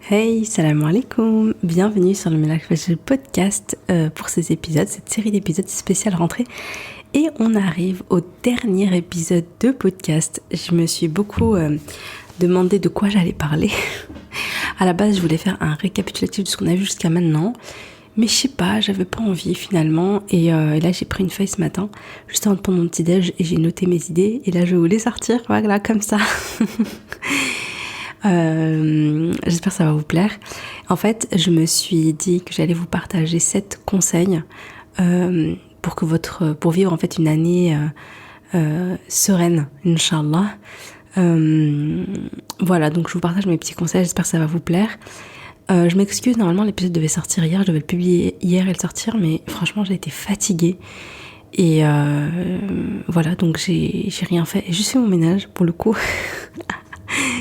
Hey, salam alaikum, bienvenue sur le Melak Fajr podcast pour ces épisodes, cette série d'épisodes spéciale rentrée. Et on arrive au dernier épisode de podcast. Je me suis beaucoup demandé de quoi j'allais parler. À la base, je voulais faire un récapitulatif de ce qu'on a vu jusqu'à maintenant. Mais je sais pas, j'avais pas envie finalement. Et là, j'ai pris une feuille ce matin, juste avant de prendre mon petit déj, et j'ai noté mes idées. Et là, je vais vous les sortir, voilà, comme ça. J'espère que ça va vous plaire. En fait, je me suis dit que j'allais vous partager 7 conseils pour vivre en fait une année sereine, Inch'Allah. Voilà, donc je vous partage mes petits conseils, j'espère que ça va vous plaire. Je m'excuse, normalement l'épisode devait sortir hier, je devais le publier hier et le sortir, mais franchement j'ai été fatiguée. Et voilà, donc j'ai rien fait. J'ai juste fait mon ménage pour le coup.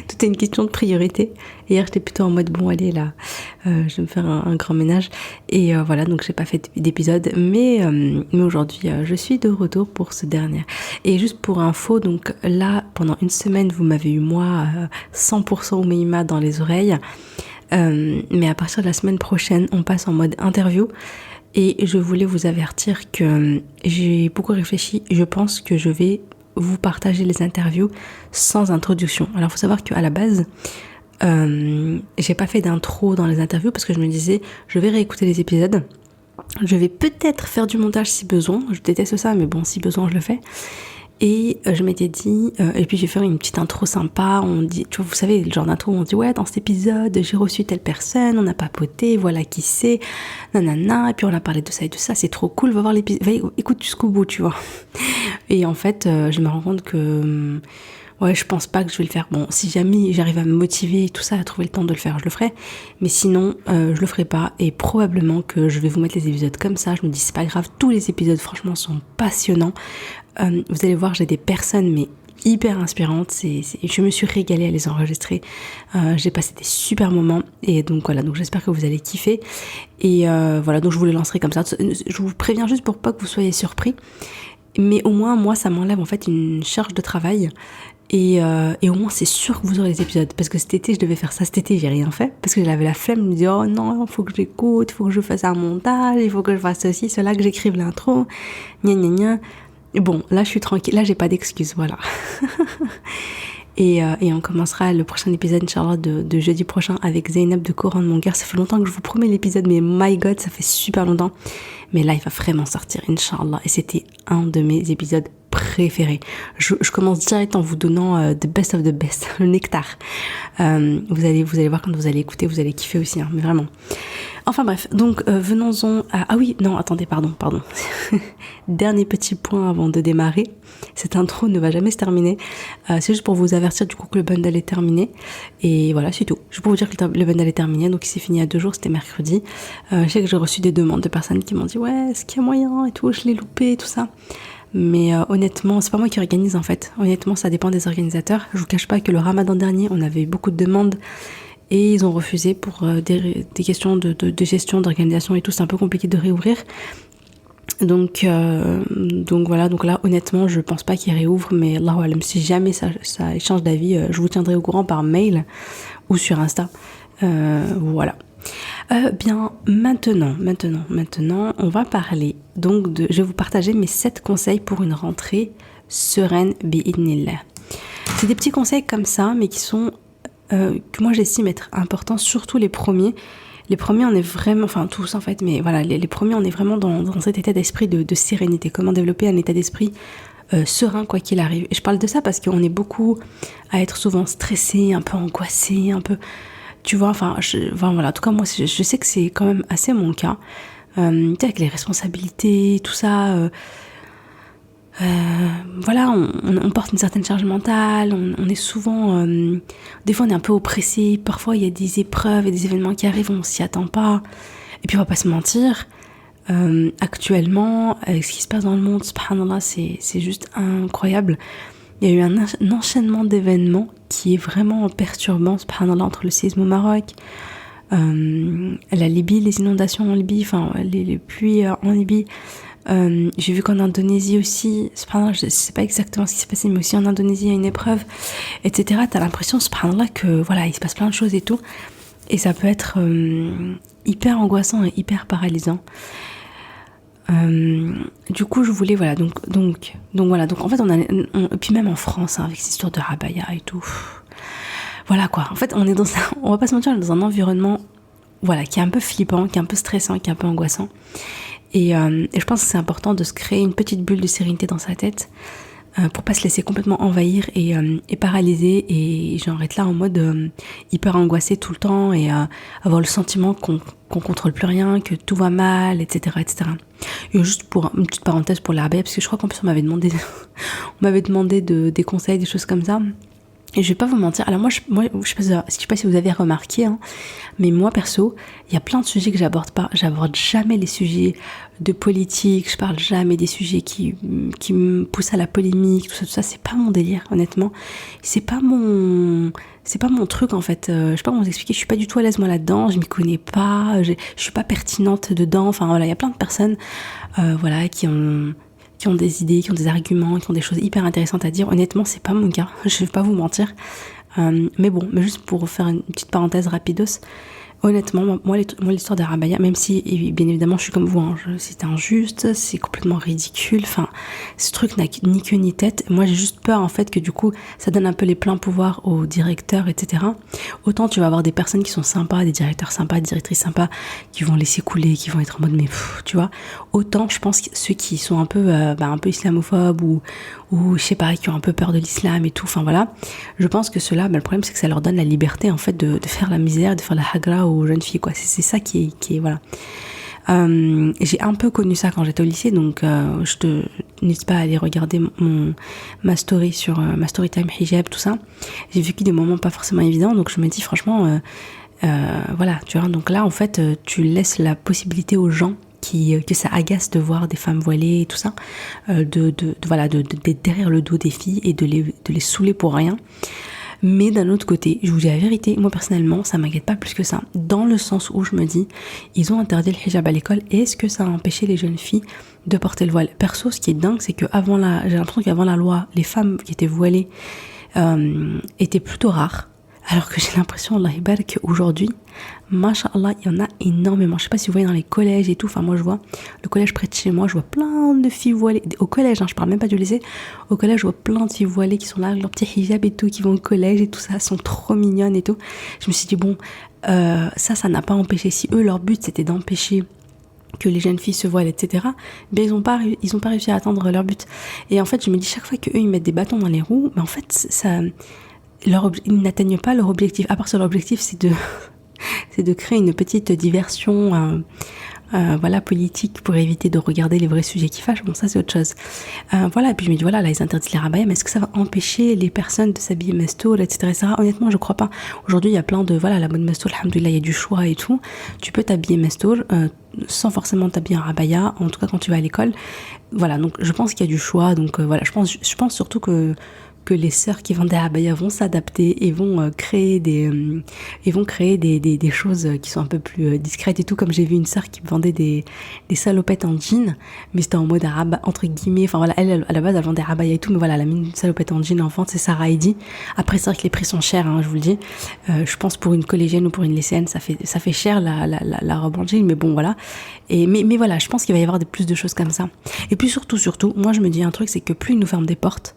Tout est une question de priorité. Hier, j'étais plutôt en mode, bon, allez, là, je vais me faire un grand ménage. Et voilà, donc j'ai pas fait d'épisode. Mais aujourd'hui, je suis de retour pour ce dernier. Et juste pour info, donc là, pendant une semaine, vous m'avez eu, moi, 100% Oumeima dans les oreilles. Mais à partir de la semaine prochaine, on passe en mode interview. Et je voulais vous avertir que j'ai beaucoup réfléchi. Je pense que je vais vous partager les interviews sans introduction. Alors, il faut savoir qu'à la base, j'ai pas fait d'intro dans les interviews parce que je me disais, je vais réécouter les épisodes. Je vais peut-être faire du montage si besoin. Je déteste ça, mais bon, si besoin, je le fais. Et je m'étais dit, et puis je vais faire une petite intro sympa, on dit, tu vois, vous savez, le genre d'intro où on dit, ouais, dans cet épisode, j'ai reçu telle personne, on a papoté, voilà qui c'est, nanana, et puis on a parlé de ça et de ça, c'est trop cool, va voir l'épisode, écoute jusqu'au bout, tu vois. Et en fait, je me rends compte que, ouais, je pense pas que je vais le faire. Bon, si jamais j'arrive à me motiver et tout ça, à trouver le temps de le faire, je le ferai. Mais sinon, je le ferai pas. Et probablement que je vais vous mettre les épisodes comme ça. Je me dis, c'est pas grave. Tous les épisodes, franchement, sont passionnants. Vous allez voir, j'ai des personnes, mais hyper inspirantes. Je me suis régalée à les enregistrer. J'ai passé des super moments. Et donc voilà, donc j'espère que vous allez kiffer. Et voilà, donc je vous les lancerai comme ça. Je vous préviens juste pour pas que vous soyez surpris. Mais au moins, moi, ça m'enlève en fait une charge de travail. Et au moins, c'est sûr que vous aurez les épisodes. Parce que cet été, je devais faire ça. Cet été, j'ai rien fait. Parce que j'avais la flemme de me dire, oh non, faut que j'écoute, faut que je fasse un montage, il faut que je fasse ceci, cela, que j'écrive l'intro. Gna gna gna. Et bon, là, je suis tranquille. Là, j'ai pas d'excuses, voilà. Et on commencera le prochain épisode, Inch'Allah, de jeudi prochain avec Zainab de Coran de mon cœur. Ça fait longtemps que je vous promets l'épisode, mais my God, ça fait super longtemps. Mais là, il va vraiment sortir, Inch'Allah. Et c'était un de mes épisodes préférés. Je commence direct en vous donnant the best of the best, le nectar. Vous allez voir quand vous allez écouter, vous allez kiffer aussi, hein, mais vraiment. Enfin bref, donc venons-en à... Ah oui, non, attendez, pardon. Dernier petit point avant de démarrer. Cette intro ne va jamais se terminer. C'est juste pour vous avertir du coup que le bundle est terminé. Et voilà, c'est tout. Je peux vous dire que le bundle est terminé. Donc il s'est fini il y a 2 jours, c'était mercredi. Je sais que j'ai reçu des demandes de personnes qui m'ont dit « Ouais, est-ce qu'il y a moyen ?» et tout, je l'ai loupé et tout ça. Mais honnêtement, c'est pas moi qui organise en fait. Honnêtement, ça dépend des organisateurs. Je vous cache pas que le ramadan dernier, on avait eu beaucoup de demandes. Et ils ont refusé pour des questions de gestion, d'organisation et tout. C'est un peu compliqué de réouvrir. Donc voilà, donc là honnêtement je pense pas qu'ils réouvrent, mais Allahu alam, si jamais ça change d'avis, je vous tiendrai au courant par mail ou sur Insta. Voilà. Bien, maintenant, on va parler donc je vais vous partager mes 7 conseils pour une rentrée sereine bi'idnillah. C'est des petits conseils comme ça, mais qui sont que moi j'estime être importants, surtout les premiers. Les premiers, on est vraiment, enfin tous en fait, mais voilà, les premiers, on est vraiment dans cet état d'esprit de sérénité. Comment développer un état d'esprit serein quoi qu'il arrive. Et je parle de ça parce qu'on est beaucoup à être souvent stressé, un peu angoissé, un peu, tu vois, enfin voilà. En tout cas, moi, je sais que c'est quand même assez mon cas. Avec les responsabilités, tout ça. Voilà, on porte une certaine charge mentale, on est souvent, des fois on est un peu oppressé, parfois il y a des épreuves et des événements qui arrivent, on s'y attend pas, et puis on va pas se mentir, actuellement, avec ce qui se passe dans le monde, subhanallah, c'est juste incroyable. Il y a eu un enchaînement d'événements qui est vraiment perturbant, subhanallah, entre le séisme au Maroc, la Libye, les inondations en Libye, enfin les pluies en Libye. J'ai vu qu'en Indonésie aussi, subhanallah, je sais pas exactement ce qui s'est passé, mais aussi en Indonésie il y a une épreuve, etc. T'as l'impression, subhanallah, que voilà, il se passe plein de choses et tout. Et ça peut être hyper angoissant et hyper paralysant. Du coup, je voulais, voilà, donc voilà, donc en fait, puis même en France, hein, avec cette histoire de abaya et tout, voilà quoi. En fait, on va pas se mentir, on est dans un environnement, voilà, qui est un peu flippant, qui est un peu stressant, qui est un peu angoissant. Et je pense que c'est important de se créer une petite bulle de sérénité dans sa tête pour pas se laisser complètement envahir et paralyser et genre être là en mode hyper angoissé tout le temps et avoir le sentiment qu'on contrôle plus rien, que tout va mal, etc., etc. Et juste pour une petite parenthèse pour l'abaya, parce que je crois qu'en plus on m'avait demandé des conseils, des choses comme ça. Et je vais pas vous mentir, alors moi je sais pas si vous avez remarqué, hein, mais moi perso, il y a plein de sujets que j'aborde pas. J'aborde jamais les sujets de politique, je parle jamais des sujets qui me poussent à la polémique, tout ça, c'est pas mon délire, honnêtement. C'est pas mon truc en fait, je sais pas comment vous expliquer, je suis pas du tout à l'aise moi là-dedans, je m'y connais pas, je suis pas pertinente dedans, enfin voilà, il y a plein de personnes voilà, qui ont des idées, qui ont des arguments, qui ont des choses hyper intéressantes à dire. Honnêtement, c'est pas mon cas, je vais pas vous mentir. Mais bon, mais juste pour faire une petite parenthèse rapidos, honnêtement, moi l'histoire des abaya, même si bien évidemment je suis comme vous, hein, c'est injuste, c'est complètement ridicule, enfin ce truc n'a ni queue ni tête. Moi j'ai juste peur en fait que du coup ça donne un peu les pleins pouvoirs aux directeurs, etc. Autant tu vas avoir des personnes qui sont sympas, des directeurs sympas, des directrices sympas, qui vont laisser couler, qui vont être en mode mais tu vois. Autant je pense que ceux qui sont un peu islamophobes ou je sais pas, qui ont un peu peur de l'islam et tout, enfin voilà, je pense que ceux-là, le problème c'est que ça leur donne la liberté en fait de faire la misère, de faire la hagra aux jeunes filles, quoi. C'est ça qui est voilà. J'ai un peu connu ça quand j'étais au lycée, donc n'hésite pas à aller regarder ma story sur ma story time hijab, tout ça. J'ai vécu des moments pas forcément évidents, donc je me dis franchement voilà, tu vois, donc là en fait tu laisses la possibilité aux gens que ça agace de voir des femmes voilées et tout ça, d'être derrière le dos des filles et de les saouler pour rien. Mais d'un autre côté, je vous dis la vérité, moi personnellement, ça m'inquiète pas plus que ça. Dans le sens où je me dis, ils ont interdit le hijab à l'école, et est-ce que ça a empêché les jeunes filles de porter le voile? Perso, ce qui est dingue, c'est que j'ai l'impression qu'avant la loi, les femmes qui étaient voilées étaient plutôt rares. Alors que j'ai l'impression, Allah barak, qu'aujourd'hui, Masha'Allah, il y en a énormément. Je sais pas si vous voyez dans les collèges et tout. Enfin, moi, je vois le collège près de chez moi, je vois plein de filles voilées. Au collège, hein, je parle même pas du lycée. Au collège, je vois plein de filles voilées qui sont là, avec leur petit hijab et tout, qui vont au collège et tout ça, sont trop mignonnes et tout. Je me suis dit, bon, ça n'a pas empêché. Si eux, leur but, c'était d'empêcher que les jeunes filles se voilent, etc., ben ils ont pas réussi à atteindre leur but. Et en fait, je me dis, chaque fois qu'eux, ils mettent des bâtons dans les roues, ben en fait, ils n'atteignent pas leur objectif. À part ça, leur objectif, c'est de créer une petite diversion voilà, politique pour éviter de regarder les vrais sujets qui fâchent. Bon, ça c'est autre chose. Voilà, et puis je me dis, voilà, là ils interdisent les abaya, mais est-ce que ça va empêcher les personnes de s'habiller mastour, etc. Honnêtement, je crois pas. Aujourd'hui, il y a plein de, voilà, la mode mastour, alhamdoulilah, il y a du choix et tout. Tu peux t'habiller mastour sans forcément t'habiller en abaya, en tout cas quand tu vas à l'école. Voilà, donc je pense qu'il y a du choix. Donc voilà, je pense surtout que les sœurs qui vendent des abaya vont s'adapter et vont créer des choses qui sont un peu plus discrètes et tout, comme j'ai vu une sœur qui vendait des salopettes en jean, mais c'était en mode arabe entre guillemets, enfin voilà, elle à la base elle vendait abaya et tout, mais voilà, elle a mis une salopette en jean en vente, c'est Sarah Heidi. Après c'est vrai que les prix sont chers, hein, je vous le dis, je pense pour une collégienne ou pour une lycéenne ça fait cher la robe en jean, mais bon voilà. Mais voilà, je pense qu'il va y avoir plus de choses comme ça. Et puis surtout, moi je me dis un truc, c'est que plus ils nous ferment des portes,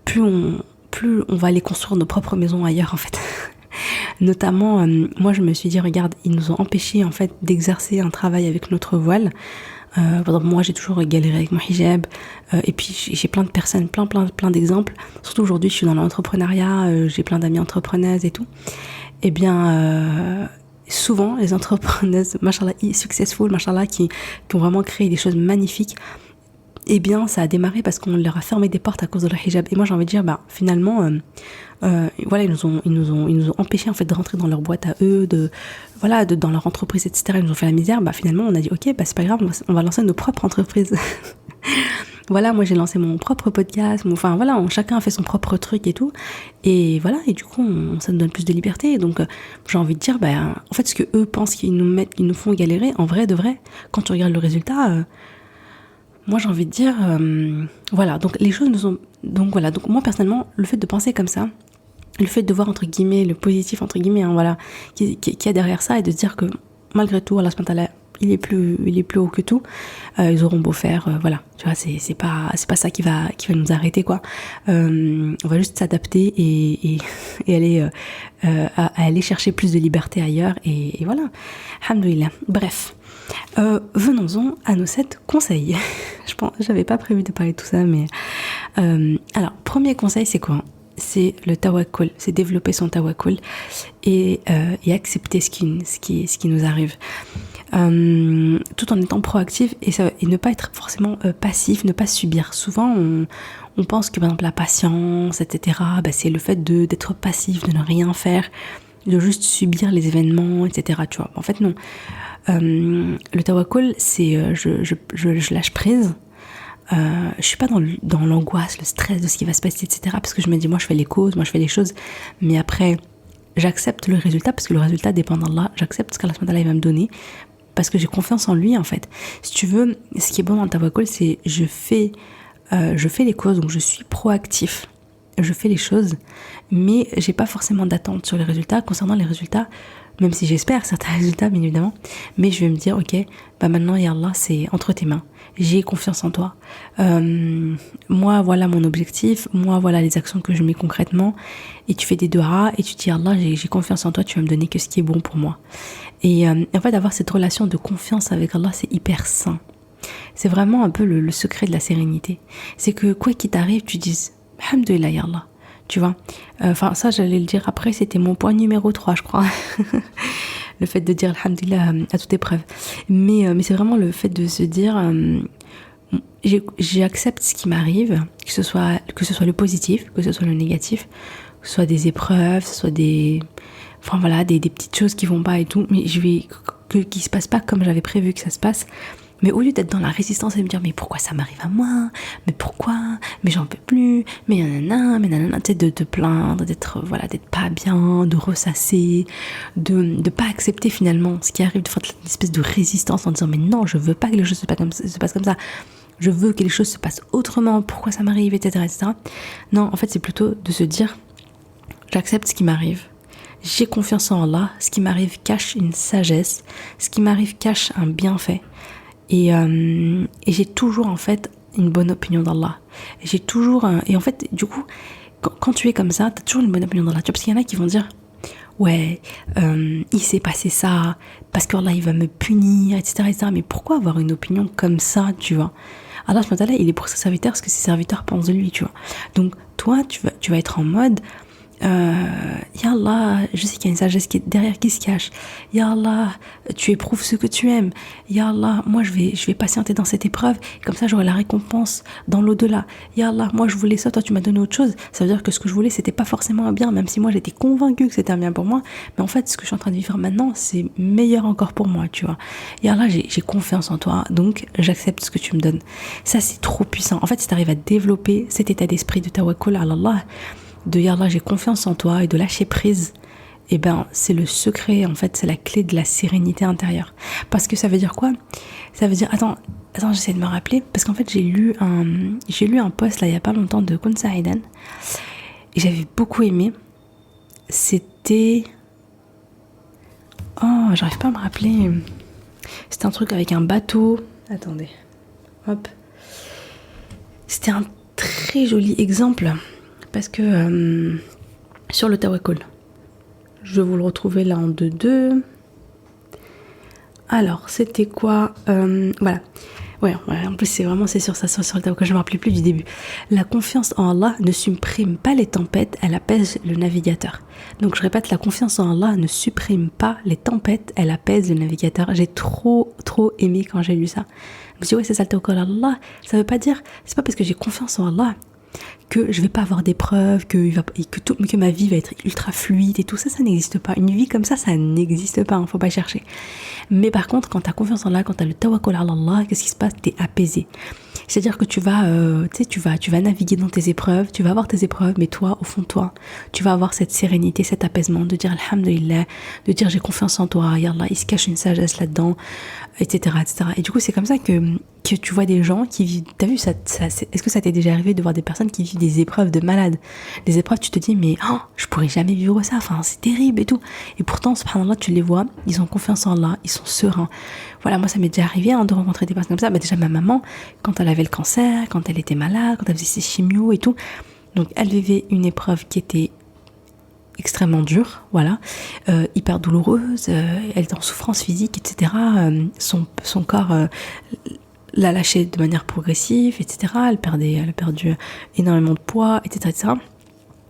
plus on va aller construire nos propres maisons ailleurs en fait. Notamment, moi je me suis dit, regarde, ils nous ont empêchés en fait d'exercer un travail avec notre voile. Par exemple, moi j'ai toujours galéré avec mon hijab, et puis j'ai plein de personnes, plein d'exemples. Surtout aujourd'hui, je suis dans l'entrepreneuriat, j'ai plein d'amis entrepreneuses et tout. Et bien, souvent les entrepreneuses, machallah, successful, machallah, qui ont vraiment créé des choses magnifiques, eh bien ça a démarré parce qu'on leur a fermé des portes à cause de leur hijab. Et moi j'ai envie de dire, finalement voilà, ils nous ont empêché en fait de rentrer dans leur boîte à eux, dans leur entreprise, etc. Ils nous ont fait la misère. Finalement on a dit ok, c'est pas grave, on va lancer nos propres entreprises. Voilà, moi j'ai lancé mon propre podcast, enfin voilà, chacun a fait son propre truc et tout, et voilà, et du coup ça nous donne plus de liberté. Donc j'ai envie de dire, en fait ce que eux pensent qu'ils nous font galérer, en vrai de vrai, quand tu regardes le résultat, moi j'ai envie de dire, voilà, donc les choses nous ont, donc voilà, donc moi personnellement, le fait de penser comme ça, le fait de voir entre guillemets le positif entre guillemets voilà qui y a derrière ça, et de se dire que malgré tout Allah subhanahu wa ta'ala il est plus haut que tout. Ils auront beau faire voilà, tu vois, c'est pas ça qui va nous arrêter quoi. On va juste s'adapter et aller aller chercher plus de liberté ailleurs, et voilà, alhamdoulilah. Bref, venons-en à nos 7 conseils. J'avais pas prévu de parler de tout ça, mais alors premier conseil, c'est quoi? C'est le tawakkul, c'est développer son tawakkul et accepter ce qui nous arrive, tout en étant proactif et ne pas être forcément passif, ne pas subir. Souvent on pense que par exemple la patience, etc., c'est le fait d'être passif, de ne rien faire, de juste subir les événements, etc., tu vois. En fait non, le tawakkul c'est je lâche prise. Je suis pas dans l'angoisse, le stress de ce qui va se passer, etc., parce que je me dis moi je fais les causes, moi je fais les choses, mais après j'accepte le résultat, parce que le résultat dépend d'Allah. J'accepte ce qu'Allah va me donner parce que j'ai confiance en lui en fait. Si tu veux, ce qui est bon dans le tawakkul, c'est je fais les causes, donc je suis proactif, je fais les choses, mais j'ai pas forcément d'attente sur les résultats. Concernant les résultats, même si j'espère certains résultats bien évidemment, mais je vais me dire ok, maintenant ya Allah, c'est entre tes mains, j'ai confiance en toi, moi voilà mon objectif, moi voilà les actions que je mets concrètement, et tu fais des du'a et tu dis Allah, j'ai confiance en toi, tu vas me donner que ce qui est bon pour moi. Et en fait avoir cette relation de confiance avec Allah, c'est hyper sain. C'est vraiment un peu le secret de la sérénité, c'est que quoi qu'il t'arrive, tu dises alhamdoulilah ya Allah, tu vois. Enfin ça j'allais le dire après, c'était mon point numéro 3 je crois. Le fait de dire alhamdoulilah à toute épreuve, mais c'est vraiment le fait de se dire j'accepte ce qui m'arrive, que ce soit le positif, que ce soit le négatif, que ce soit des épreuves, que ce soit des petites choses qui vont pas et tout, mais qui se passe pas comme j'avais prévu que ça se passe. Mais au lieu d'être dans la résistance et de me dire mais pourquoi ça m'arrive à moi, mais pourquoi, mais j'en peux plus, mais nanana, tu sais, de te plaindre, d'être pas bien, de ressasser, de pas accepter finalement ce qui arrive, de faire une espèce de résistance en disant mais non, je veux pas que les choses se passent comme ça, je veux que les choses se passent autrement, pourquoi ça m'arrive, etc. Non, en fait c'est plutôt de se dire j'accepte ce qui m'arrive, j'ai confiance en Allah, ce qui m'arrive cache une sagesse, ce qui m'arrive cache un bienfait. Et j'ai toujours en fait une bonne opinion d'Allah. J'ai toujours et en fait du coup quand tu es comme ça, t'as toujours une bonne opinion d'Allah. Tu vois, parce qu'il y en a qui vont dire ouais il s'est passé ça parce qu'Allah il va me punir, etc. Mais pourquoi avoir une opinion comme ça, tu vois? Allah il est pour ses serviteurs parce que ses serviteurs pensent de lui, tu vois. Donc toi tu vas être en mode Ya Allah, je sais qu'il y a une sagesse qui est derrière, qui se cache. Ya Allah, tu éprouves ce que tu aimes. Ya Allah, moi je vais patienter dans cette épreuve, comme ça j'aurai la récompense dans l'au-delà. Ya Allah, moi je voulais ça, toi tu m'as donné autre chose. Ça veut dire que ce que je voulais c'était pas forcément un bien, même si moi j'étais convaincue que c'était un bien pour moi, mais en fait ce que je suis en train de vivre maintenant c'est meilleur encore pour moi, tu vois. Ya Allah, j'ai confiance en toi, donc j'accepte ce que tu me donnes. Ça c'est trop puissant. En fait si t'arrives à développer cet état d'esprit de tawakkul ala Allah, de ya Allah j'ai confiance en toi, et de lâcher prise, et c'est le secret, en fait c'est la clé de la sérénité intérieure. Parce que ça veut dire quoi? Ça veut dire attends j'essaie de me rappeler, parce qu'en fait j'ai lu un post là il y a pas longtemps de Kun Saïdan et j'avais beaucoup aimé. C'était j'arrive pas à me rappeler, c'était un truc avec un bateau, attendez, hop, c'était un très joli exemple. Parce que sur le tawakkul, je vais vous le retrouver là en 2-2. Alors, c'était quoi? Voilà. Ouais, en plus, c'est sur ça, sur le tawakkul, je ne me rappelais plus du début. La confiance en Allah ne supprime pas les tempêtes, elle apaise le navigateur. Donc, je répète, la confiance en Allah ne supprime pas les tempêtes, elle apaise le navigateur. J'ai trop aimé quand j'ai lu ça. Je me suis dit, ouais, c'est ça le tawakkul à Allah. Ça veut pas dire, c'est pas parce que j'ai confiance en Allah que je vais pas avoir d'épreuves, que ma vie va être ultra fluide et tout ça n'existe pas. Une vie comme ça n'existe pas, faut pas chercher. Mais par contre, quand t'as confiance en Allah, quand t'as le tawakkul ala Allah, qu'est-ce qui se passe? T'es apaisé. C'est-à-dire que tu vas naviguer dans tes épreuves, tu vas avoir tes épreuves, mais toi, au fond de toi, tu vas avoir cette sérénité, cet apaisement, de dire alhamdulillah, de dire j'ai confiance en toi, ya Allah, il se cache une sagesse là-dedans, etc. Et du coup, c'est comme ça qu'il que tu vois des gens qui vivent... T'as vu, est-ce que ça t'est déjà arrivé de voir des personnes qui vivent des épreuves de malades? Des épreuves, tu te dis, mais je pourrais jamais vivre ça, enfin, c'est terrible et tout. Et pourtant, subhanallah, tu les vois, ils ont confiance en Allah, ils sont sereins. Voilà, moi, ça m'est déjà arrivé de rencontrer des personnes comme ça. Bah, déjà, ma maman, quand elle avait le cancer, quand elle était malade, quand elle faisait ses chimios et tout, donc elle vivait une épreuve qui était extrêmement dure, voilà, hyper douloureuse, elle était en souffrance physique, etc. Son corps l'a lâché de manière progressive, etc. Elle a perdu énormément de poids, etc., etc.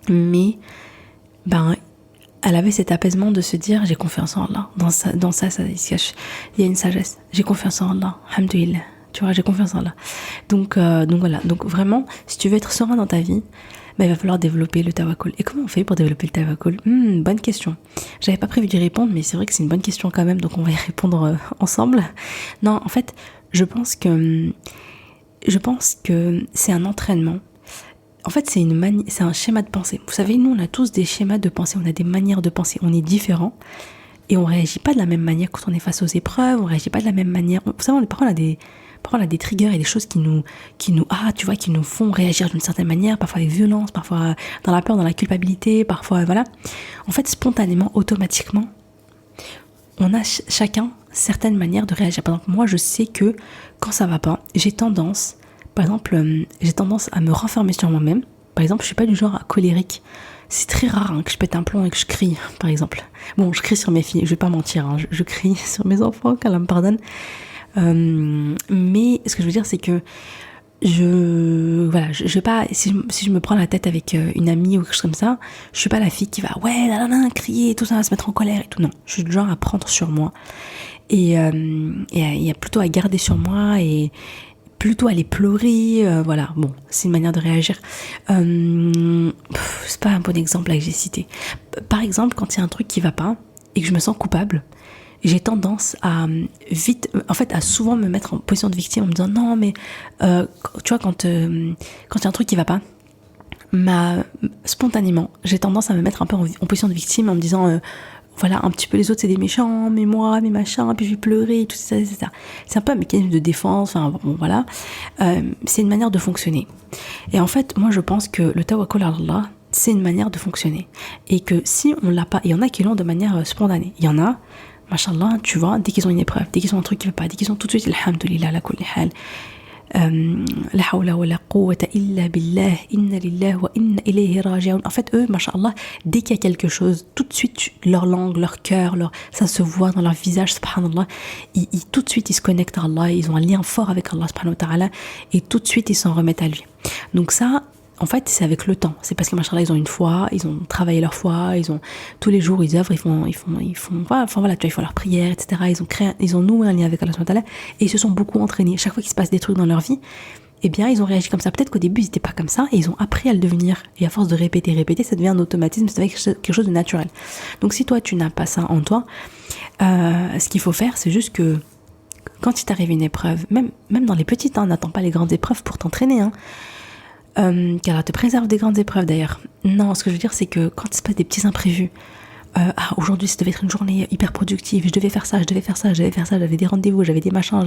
Mais, elle avait cet apaisement de se dire, j'ai confiance en Allah. Dans ça, il y a une sagesse. J'ai confiance en Allah, alhamdoulilah. Tu vois, j'ai confiance en Allah. Donc voilà. Donc vraiment, si tu veux être serein dans ta vie, il va falloir développer le tawakkul. Et comment on fait pour développer le tawakkul? Bonne question. J'avais pas prévu d'y répondre, mais c'est vrai que c'est une bonne question quand même, donc on va y répondre ensemble. Non, en fait, je pense que c'est un entraînement. En fait, c'est un schéma de pensée. Vous savez, nous, on a tous des schémas de pensée, on a des manières de penser, on est différents. Et on réagit pas de la même manière quand on est face aux épreuves, on réagit pas de la même manière. Vous savez, parfois on a des triggers et des choses qui nous font réagir d'une certaine manière, parfois avec violence, parfois dans la peur, dans la culpabilité, parfois, voilà. En fait, spontanément, automatiquement, on a chacun certaines manières de réagir. Par exemple, moi, je sais que quand ça va pas, j'ai tendance à me renfermer sur moi-même. Par exemple, je suis pas du genre colérique. C'est très rare que je pète un plomb et que je crie, par exemple. Bon, je crie sur mes filles, je vais pas mentir, je crie sur mes enfants, qu'Allah me pardonne. Mais ce que je veux dire, c'est que je vais pas, si je me prends la tête avec une amie ou quelque chose comme ça, je suis pas la fille qui va crier et tout ça, va se mettre en colère et tout. Non, je suis du genre à prendre sur moi et plutôt à garder sur moi et plutôt aller pleurer, voilà. Bon, c'est une manière de réagir. C'est pas un bon exemple là que j'ai cité. Par exemple, quand il y a un truc qui va pas et que je me sens coupable, j'ai tendance à souvent me mettre en position de victime en me disant non mais tu vois quand il y a un truc qui va pas, spontanément j'ai tendance à me mettre un peu en position de victime en me disant voilà, un petit peu les autres c'est des méchants, mais moi, mes machins, puis je vais pleurer, tout ça, etc. C'est un peu un mécanisme de défense, enfin bon, voilà. C'est une manière de fonctionner. Et en fait, moi je pense que le tawakkul ala Allah, c'est une manière de fonctionner. Et que si on l'a pas, il y en a qui l'ont de manière spontanée. Il y en a, machallah, tu vois, dès qu'ils ont une épreuve, dès qu'ils ont un truc qui va pas, dès qu'ils ont tout de suite, alhamdoulilah, la kulli hal. La hawla wa la quwwata illa billah, inna lillahi wa inna ilayhi raji'un. En fait, eux, mashallah, dès qu'il y a quelque chose, tout de suite, leur langue, leur cœur, ça se voit dans leur visage, subhanallah, tout de suite, ils se connectent à Allah, ils ont un lien fort avec Allah, subhanahu wa ta'ala, et tout de suite, ils s'en remettent à lui. Donc ça, en fait, c'est avec le temps. C'est parce que, machallah, ils ont une foi, ils ont travaillé leur foi, tous les jours, ils œuvrent, ils font, enfin voilà, tu vois, ils font leur prière, etc. Ils ont noué un lien avec Allah, subhanahu wa ta'ala, et ils se sont beaucoup entraînés. Chaque fois qu'il se passe des trucs dans leur vie, eh bien, ils ont réagi comme ça. Peut-être qu'au début, ils n'étaient pas comme ça, et ils ont appris à le devenir. Et à force de répéter, ça devient un automatisme, ça devient quelque chose de naturel. Donc, si toi, tu n'as pas ça en toi, ce qu'il faut faire, c'est juste que quand il t'arrive une épreuve, même dans les petites, n'attends pas les grandes épreuves pour t'entraîner, qu'Allah te préserve des grandes épreuves d'ailleurs. Non, ce que je veux dire, c'est que quand il se passe des petits imprévus, aujourd'hui ça devait être une journée hyper productive, je devais faire ça, j'avais des rendez-vous, j'avais des machins,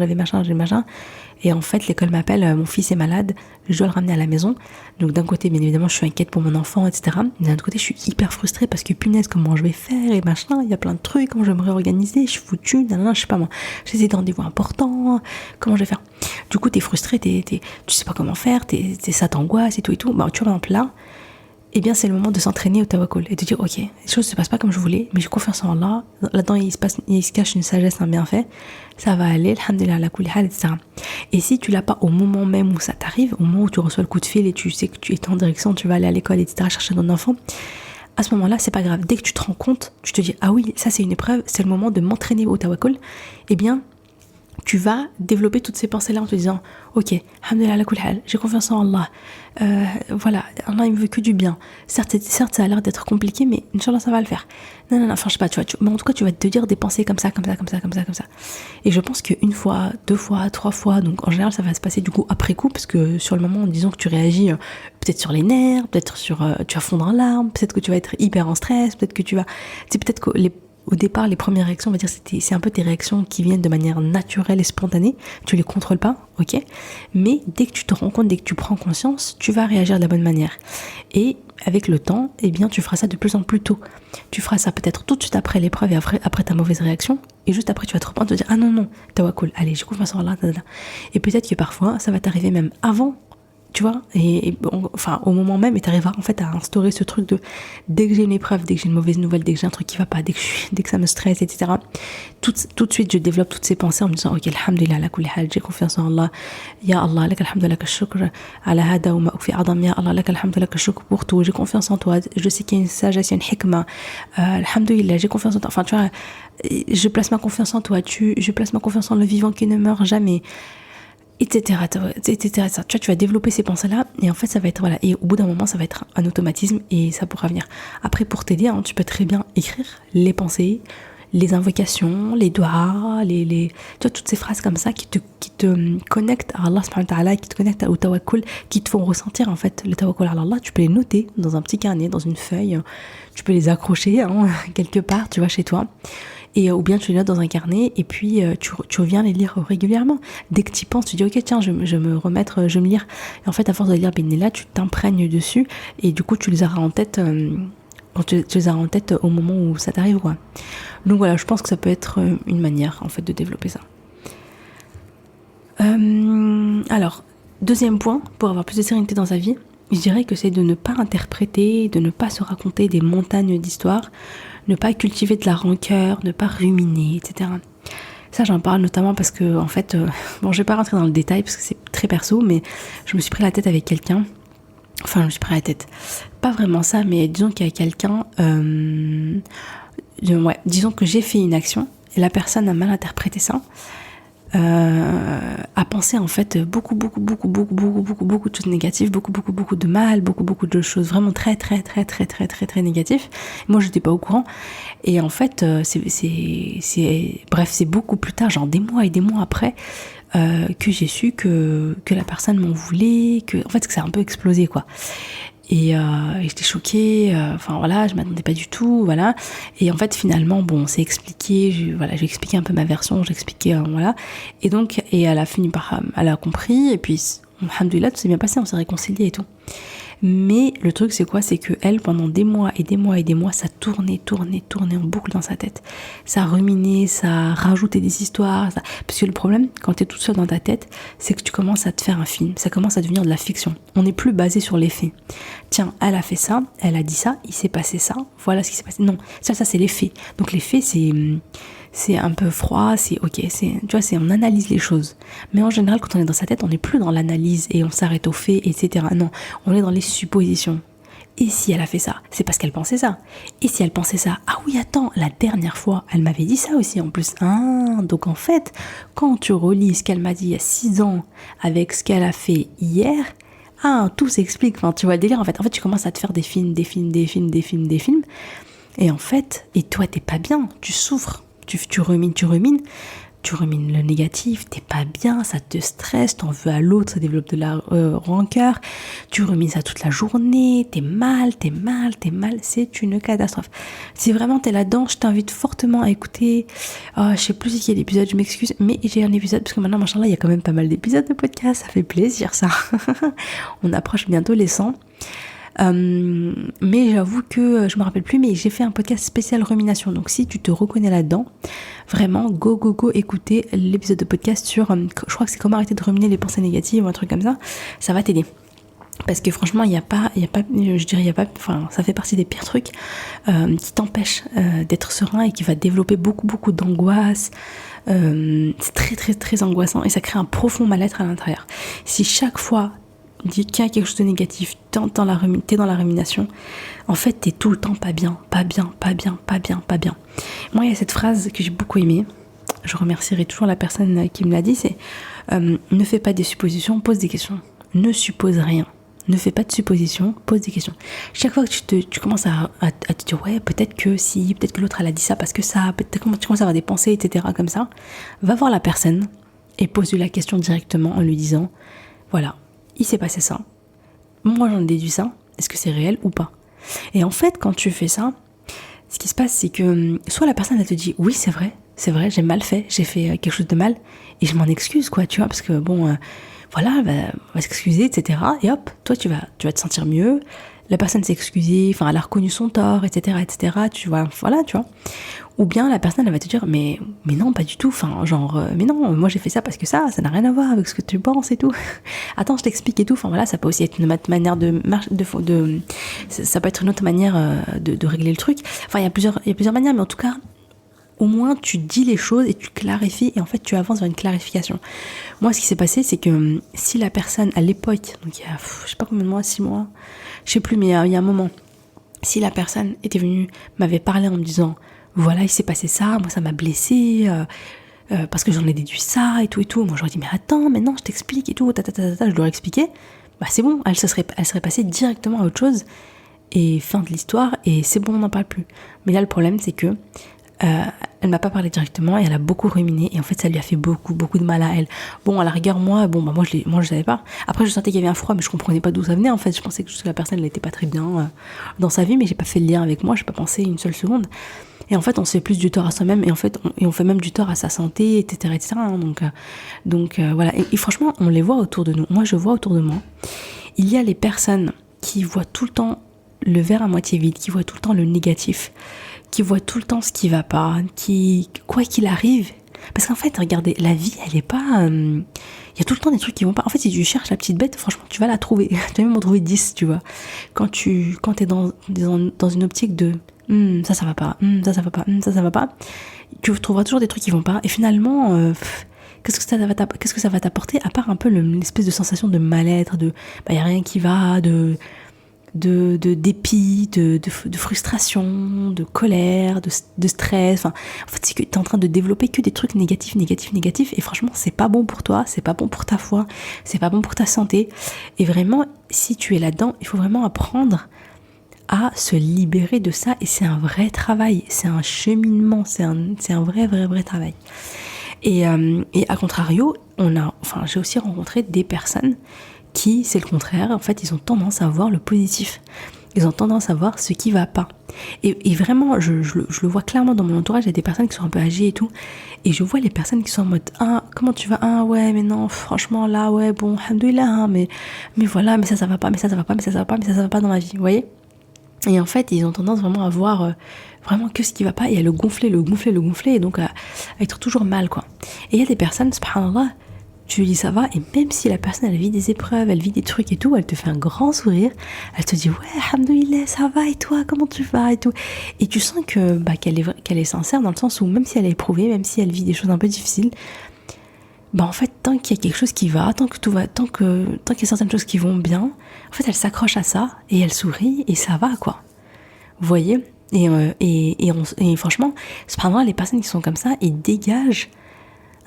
et en fait l'école m'appelle, mon fils est malade, je dois le ramener à la maison. Donc d'un côté, bien évidemment, je suis inquiète pour mon enfant, etc. D'un autre côté, je suis hyper frustrée parce que punaise, comment je vais faire et machin, il y a plein de trucs, comment je vais me réorganiser, je suis foutue, je sais pas moi, j'ai des rendez-vous importants, comment je vais faire? Du coup, t'es frustrée, tu sais pas comment faire, ça t'angoisse et tout. Tu vois, par exemple là, eh bien c'est le moment de s'entraîner au tawakkul et de dire ok, les choses se passent pas comme je voulais, mais j'ai confiance en Allah, là-dedans il se cache une sagesse, un bienfait, ça va aller, alhamdulillah, la kulli hal, etc. Et si tu l'as pas au moment même où ça t'arrive, au moment où tu reçois le coup de fil et tu sais que tu es en direction, tu vas aller à l'école, etc., chercher ton enfant, à ce moment-là, c'est pas grave. Dès que tu te rends compte, tu te dis ah oui, ça c'est une épreuve, c'est le moment de m'entraîner au tawakkul, eh bien tu vas développer toutes ces pensées-là en te disant ok, alhamdulillah la kulli hal, j'ai confiance en Allah, voilà, Allah il me veut que du bien, certes ça a l'air d'être compliqué, mais Inch'Allah ça va le faire, non, enfin je sais pas, tu vois, mais en tout cas tu vas te dire des pensées comme ça, et je pense qu'une fois, 2 fois, 3 fois, donc en général ça va se passer du coup après coup, parce que sur le moment, disons que tu réagis peut-être sur les nerfs, peut-être tu vas fondre en larmes, peut-être que tu vas être hyper en stress, peut-être que au départ, les premières réactions, on va dire, c'est un peu tes réactions qui viennent de manière naturelle et spontanée. Tu les contrôles pas, ok? Mais dès que tu te rends compte, dès que tu prends conscience, tu vas réagir de la bonne manière. Et avec le temps, eh bien, tu feras ça de plus en plus tôt. Tu feras ça peut-être tout de suite après l'épreuve et après ta mauvaise réaction. Et juste après, tu vas te reprendre, te dire, ah non, non, tawakkul, allez, j'ai confiance en Allah. Et peut-être que parfois, ça va t'arriver même avant, tu vois, enfin au moment même, et t'arriveras en fait à instaurer ce truc de dès que j'ai une épreuve, dès que j'ai une mauvaise nouvelle, dès que j'ai un truc qui va pas, dès que ça me stresse, etc. Tout de suite je développe toutes ces pensées en me disant ok, alhamdulillah ala kulli hal, j'ai confiance en Allah, ya Allah lak alhamdu lak al-shukr ala hada wa ma fi adam, ya Allah lak alhamdu lak al-shukr pour tout, j'ai confiance en toi, je sais qu'il y a une sagesse, il y a une hikma, alhamdulillah, j'ai confiance en toi, enfin tu vois, je place ma confiance en toi, je place ma confiance en le vivant qui ne meurt jamais, etc. Tu vois, tu vas développer ces pensées-là et en fait, ça va être, voilà, et au bout d'un moment, ça va être un automatisme et ça pourra venir. Après, pour t'aider, hein, tu peux très bien écrire les pensées, les invocations, les doigts, tu vois, toutes ces phrases comme ça qui te connectent à Allah subhanahu wa ta'ala, qui te connectent au tawakkul, qui te font ressentir en fait le tawakkul à Allah. Tu peux les noter dans un petit carnet, dans une feuille, tu peux les accrocher quelque part, tu vois, chez toi. Et ou bien tu les notes dans un carnet et puis tu reviens les lire régulièrement. Dès que tu y penses, tu dis ok, tiens, je vais me lire. Et en fait, à force de lire Benella, tu t'imprègnes dessus et du coup tu les auras en tête quand tu les auras en tête au moment où ça t'arrive, quoi. Donc voilà, je pense que ça peut être une manière en fait de développer ça. Alors, deuxième point, pour avoir plus de sérénité dans sa vie, je dirais que c'est de ne pas interpréter, de ne pas se raconter des montagnes d'histoires, ne pas cultiver de la rancœur, ne pas ruminer, etc. Ça, j'en parle notamment parce que, en fait, bon, je vais pas rentrer dans le détail parce que c'est très perso, mais je me suis pris la tête avec quelqu'un. Enfin, je me suis pris la tête. Pas vraiment ça, mais disons qu'il y a quelqu'un... disons que j'ai fait une action et la personne a mal interprété ça. À penser en fait beaucoup de choses négatives, beaucoup de mal, beaucoup de choses vraiment très très négatives. Moi j'étais pas au courant et en fait c'est beaucoup plus tard, genre des mois et des mois après que j'ai su que la personne m'en voulait, que en fait que ça a un peu explosé, quoi. Et j'étais choquée, enfin voilà, je m'attendais pas du tout, voilà. Et en fait finalement, bon, c'est expliqué, j'ai expliqué un peu ma version, j'ai expliqué, voilà. Et donc, elle a fini par, elle a compris, et puis, alhamdoulilah, tout s'est bien passé, on s'est réconciliés et tout. Mais le truc c'est quoi? C'est que elle, pendant des mois, ça tournait en boucle dans sa tête. Ça ruminait, ça rajoutait des histoires. Parce que le problème, quand tu es toute seule dans ta tête, c'est que tu commences à te faire un film. Ça commence à devenir de la fiction. On n'est plus basé sur les faits. Tiens, elle a fait ça, elle a dit ça, il s'est passé ça, voilà ce qui s'est passé. Non, ça c'est les faits. Donc les faits, c'est un peu froid, c'est ok, tu vois, on analyse les choses. Mais en général, quand on est dans sa tête, on n'est plus dans l'analyse et on s'arrête aux faits, etc. Non, on est dans les suppositions. Et si elle a fait ça, c'est parce qu'elle pensait ça. Et si elle pensait ça, ah oui, attends, la dernière fois, elle m'avait dit ça aussi en plus. Ah, donc en fait, quand tu relis ce qu'elle m'a dit il y a 6 ans avec ce qu'elle a fait hier, ah, tout s'explique. Enfin, tu vois le délire, en fait, tu commences à te faire des films. Et en fait, et toi, t'es pas bien, tu souffres. Tu rumines le négatif, t'es pas bien, ça te stresse, t'en veux à l'autre, ça développe de la rancœur, tu rumines ça toute la journée, t'es mal, c'est une catastrophe. Si vraiment t'es là-dedans, je t'invite fortement à écouter, je sais plus si il y a l'épisode, je m'excuse, mais j'ai un épisode, parce que maintenant, machallah, il y a quand même pas mal d'épisodes de podcast, ça fait plaisir ça. On approche bientôt les 100. Mais j'avoue que je me rappelle plus, mais j'ai fait un podcast spécial rumination, donc si tu te reconnais là-dedans, vraiment go écouter l'épisode de podcast sur je crois que c'est comment arrêter de ruminer les pensées négatives ou un truc comme ça va t'aider. Parce que franchement, ça fait partie des pires trucs qui t'empêchent d'être serein et qui va développer beaucoup d'angoisse. C'est très angoissant et ça crée un profond mal-être à l'intérieur. Si chaque fois qu'il y a quelque chose de négatif, t'es dans la rumination, en fait t'es tout le temps pas bien. Moi il y a cette phrase que j'ai beaucoup aimée, je remercierai toujours la personne qui me l'a dit, c'est ne fais pas des suppositions, pose des questions. Ne suppose rien, ne fais pas de suppositions, pose des questions. Chaque fois que tu commences à te dire ouais, peut-être que l'autre elle a dit ça parce que ça, peut-être que tu commences à avoir des pensées, etc. comme ça, va voir la personne et pose-lui la question directement en lui disant voilà, il s'est passé ça, moi j'en déduis ça, est-ce que c'est réel ou pas? Et en fait quand tu fais ça, ce qui se passe, c'est que soit la personne, elle te dit, oui, c'est vrai, j'ai mal fait, j'ai fait quelque chose de mal, et je m'en excuse, quoi, tu vois, parce que bon, voilà, elle va s'excuser, etc. Et hop, toi, tu vas te sentir mieux. La personne s'est excusée, enfin, elle a reconnu son tort, etc., etc. Tu vois, voilà, tu vois. Ou bien la personne, elle va te dire, mais non, pas du tout, enfin, genre, mais non, moi j'ai fait ça parce que ça n'a rien à voir avec ce que tu penses et tout. Attends, je t'explique et tout. Enfin voilà, ça peut aussi être une autre manière ça peut être une autre manière de régler le truc. Enfin, il y a plusieurs manières, mais en tout cas, au moins tu dis les choses et tu clarifies et en fait tu avances vers une clarification. Moi, ce qui s'est passé, c'est que si la personne à l'époque, donc il y a, je sais pas combien de mois, 6 mois, je sais plus, mais il y a un moment, si la personne était venue, m'avait parlé en me disant, voilà, il s'est passé ça, moi ça m'a blessée, parce que j'en ai déduit ça et tout, moi j'aurais dit, mais attends, mais non, je t'explique et tout, je leur expliquais, bah c'est bon, elle serait passée directement à autre chose, et fin de l'histoire, et c'est bon, on n'en parle plus. Mais là, le problème, c'est que elle m'a pas parlé directement et elle a beaucoup ruminé et en fait ça lui a fait beaucoup de mal à elle. Bon, à la rigueur, moi je savais pas. Après je sentais qu'il y avait un froid, mais je comprenais pas d'où ça venait en fait. Je pensais que la personne elle était pas très bien dans sa vie, mais j'ai pas fait le lien avec moi, j'ai pas pensé une seule seconde. Et en fait on se fait plus du tort à soi-même et en fait on fait même du tort à sa santé, etc. hein. Donc voilà, et franchement on les voit autour de nous. Moi je vois autour de moi, il y a les personnes qui voient tout le temps le verre à moitié vide, qui voient tout le temps le négatif, qui voit tout le temps ce qui va pas, qui, quoi qu'il arrive. Parce qu'en fait, regardez, la vie, elle est pas... Il y a tout le temps des trucs qui vont pas. En fait, si tu cherches la petite bête, franchement, tu vas la trouver. Tu vas même en trouver 10, tu vois. Quand t'es dans une optique de ça va pas, ça va pas, ça va pas, tu trouveras toujours des trucs qui vont pas. Et finalement, qu'est-ce que ça va t'apporter, à part un peu l'espèce de sensation de mal-être, de y a rien qui va, de dépit, de frustration, de colère, de stress. Enfin, en fait, c'est que t'es en train de développer que des trucs négatifs. Et franchement, c'est pas bon pour toi, c'est pas bon pour ta foi, c'est pas bon pour ta santé. Et vraiment, si tu es là-dedans, il faut vraiment apprendre à se libérer de ça. Et c'est un vrai travail, c'est un cheminement, c'est un vrai travail. Et à contrario, j'ai aussi rencontré des personnes qui, c'est le contraire, en fait, ils ont tendance à voir le positif. Ils ont tendance à voir ce qui va pas. Et vraiment, je le vois clairement dans mon entourage, il y a des personnes qui sont un peu âgées et tout, et je vois les personnes qui sont en mode, ah, comment tu vas? Ah, ouais, mais non, franchement, là, ouais, bon, alhamdoulilah, hein, mais voilà, mais ça va pas, mais ça va pas, mais ça va pas, mais ça va pas dans ma vie, vous voyez? Et en fait, ils ont tendance vraiment à voir vraiment que ce qui va pas, et à le gonfler, et donc à être toujours mal, quoi. Et il y a des personnes, subhanallah, tu lui dis ça va, et même si la personne elle vit des épreuves, elle vit des trucs et tout, elle te fait un grand sourire, elle te dit ouais, alhamdoulilah, ça va, et toi, comment tu vas et tout. Et tu sens que qu'elle est sincère, dans le sens où même si elle a éprouvé, même si elle vit des choses un peu difficiles, en fait, tant qu'il y a quelque chose qui va, tant qu'il y a certaines choses qui vont bien, en fait elle s'accroche à ça et elle sourit et ça va, quoi. Vous voyez? Et franchement, cependant, les personnes qui sont comme ça, ils dégagent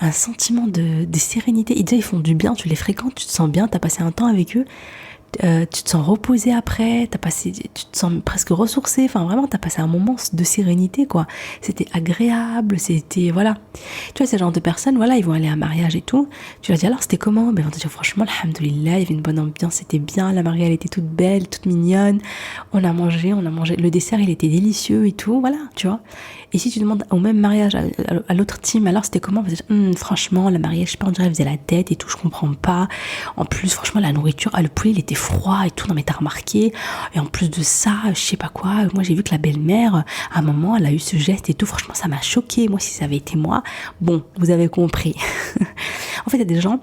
un sentiment de sérénité. Et déjà, ils font du bien, tu les fréquentes, tu te sens bien, t'as passé un temps avec eux, tu te sens reposé après, tu te sens presque ressourcé, enfin vraiment, t'as passé un moment de sérénité, quoi. C'était agréable, voilà. Tu vois, ces genres de personnes, voilà, ils vont aller à un mariage et tout, tu leur dis alors c'était comment? Ils vont te dire franchement, alhamdoulilah, il y avait une bonne ambiance, c'était bien, la mariée elle était toute belle, toute mignonne, on a mangé, le dessert il était délicieux et tout, voilà, tu vois. Et si tu demandes au même mariage à l'autre team, alors c'était comment? Franchement, la mariée, je sais pas, on dirait elle faisait la tête et tout, je comprends pas. En plus, franchement, la nourriture, le poulet, il était froid et tout, non mais t'as remarqué? Et en plus de ça, je sais pas quoi, moi j'ai vu que la belle-mère, à un moment, elle a eu ce geste et tout, franchement, ça m'a choquée. Moi, si ça avait été moi, bon, vous avez compris. En fait, il y a des gens,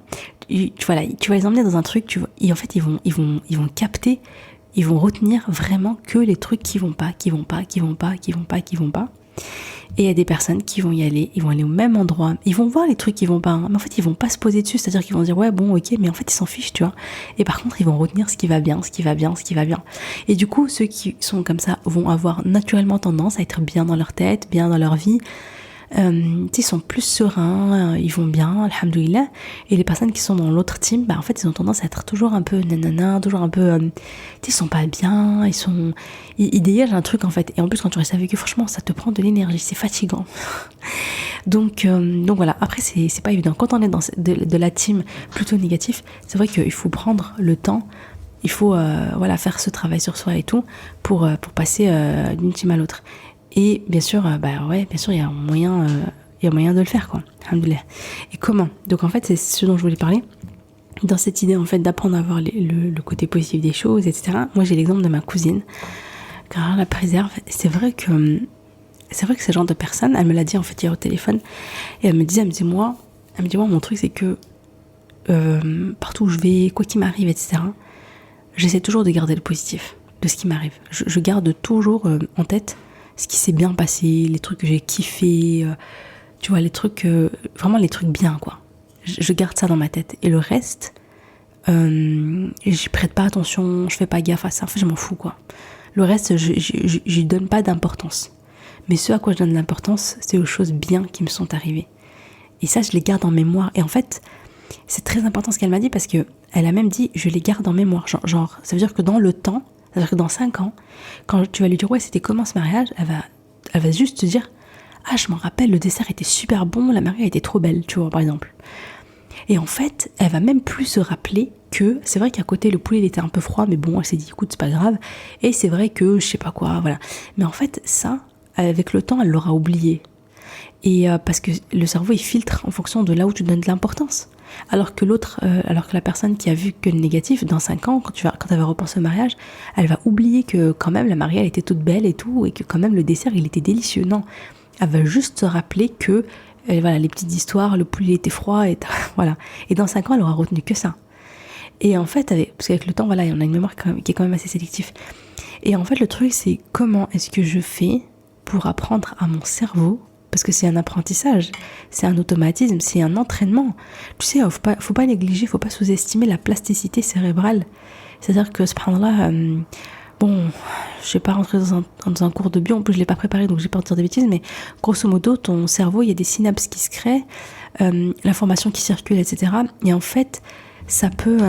tu vas les emmener dans un truc, et en fait, ils vont capter, ils vont retenir vraiment que les trucs qui vont pas. Et il y a des personnes qui vont y aller, ils vont aller au même endroit, ils vont voir les trucs qui vont pas, hein, mais en fait ils vont pas se poser dessus, c'est-à-dire qu'ils vont dire ouais bon ok, mais en fait ils s'en fichent, tu vois. Et par contre ils vont retenir ce qui va bien. Et du coup ceux qui sont comme ça vont avoir naturellement tendance à être bien dans leur tête, bien dans leur vie. Ils sont plus sereins, ils vont bien, alhamdoulilah. Et les personnes qui sont dans l'autre team, en fait ils ont tendance à être toujours un peu nanana, toujours un peu ils sont pas bien, ils dégagent un truc en fait. Et en plus quand tu restes avec eux, franchement ça te prend de l'énergie, c'est fatigant. donc voilà, après c'est pas évident. Quand on est dans de la team plutôt négatif, c'est vrai qu'il faut prendre le temps, il faut faire ce travail sur soi et tout pour passer d'une team à l'autre. Et bien sûr, bien sûr, il y a moyen de le faire, quoi. Alhamdoulilah. Et comment? Donc en fait, c'est ce dont je voulais parler. Dans cette idée, en fait, d'apprendre à voir le côté positif des choses, etc. Moi, j'ai l'exemple de ma cousine, car la préserve. C'est vrai que ce genre de personne, elle me l'a dit en fait hier au téléphone, et elle me dit moi, mon truc c'est que partout où je vais, quoi qu'il m'arrive, etc., j'essaie toujours de garder le positif de ce qui m'arrive. Je garde toujours en tête ce qui s'est bien passé, les trucs que j'ai kiffé, tu vois, les trucs, vraiment les trucs bien, quoi. Je garde ça dans ma tête. Et le reste, j'y prête pas attention, je fais pas gaffe à ça. En fait, je m'en fous, quoi. Le reste, j'y donne pas d'importance. Mais ce à quoi je donne l'importance, c'est aux choses bien qui me sont arrivées. Et ça, je les garde en mémoire. Et en fait, c'est très important ce qu'elle m'a dit parce que elle a même dit, je les garde en mémoire. Genre, ça veut dire que dans le temps, c'est-à-dire que dans 5 ans, quand tu vas lui dire, ouais, c'était comment ce mariage, elle va juste te dire, ah, je m'en rappelle, le dessert était super bon, la mariée était trop belle, tu vois, par exemple. Et en fait, elle va même plus se rappeler que, c'est vrai qu'à côté, le poulet, il était un peu froid, mais bon, elle s'est dit, écoute, c'est pas grave. Et c'est vrai que, je sais pas quoi, voilà. Mais en fait, ça, avec le temps, elle l'aura oublié. Et parce que le cerveau, il filtre en fonction de là où tu donnes de l'importance. Alors que la personne qui a vu que le négatif, dans 5 ans, quand elle va repenser au mariage, elle va oublier que quand même la mariée, elle était toute belle et tout, et que quand même le dessert, il était délicieux. Non, elle va juste se rappeler que, voilà, les petites histoires, le poulet était froid, et voilà. Et dans 5 ans, elle aura retenu que ça. Et en fait, parce qu'avec le temps, voilà, on a une mémoire qui est quand même assez sélective. Et en fait, le truc, c'est comment est-ce que je fais pour apprendre à mon cerveau, parce que c'est un apprentissage, c'est un automatisme, c'est un entraînement. Tu sais, faut pas négliger, faut pas sous-estimer la plasticité cérébrale. C'est-à-dire que, subhanallah, bon, je vais pas rentrer dans un cours de bio, en plus je l'ai pas préparé, donc je vais pas dire des bêtises, mais grosso modo, ton cerveau, il y a des synapses qui se créent, l'information qui circule, etc. Et en fait, ça peut...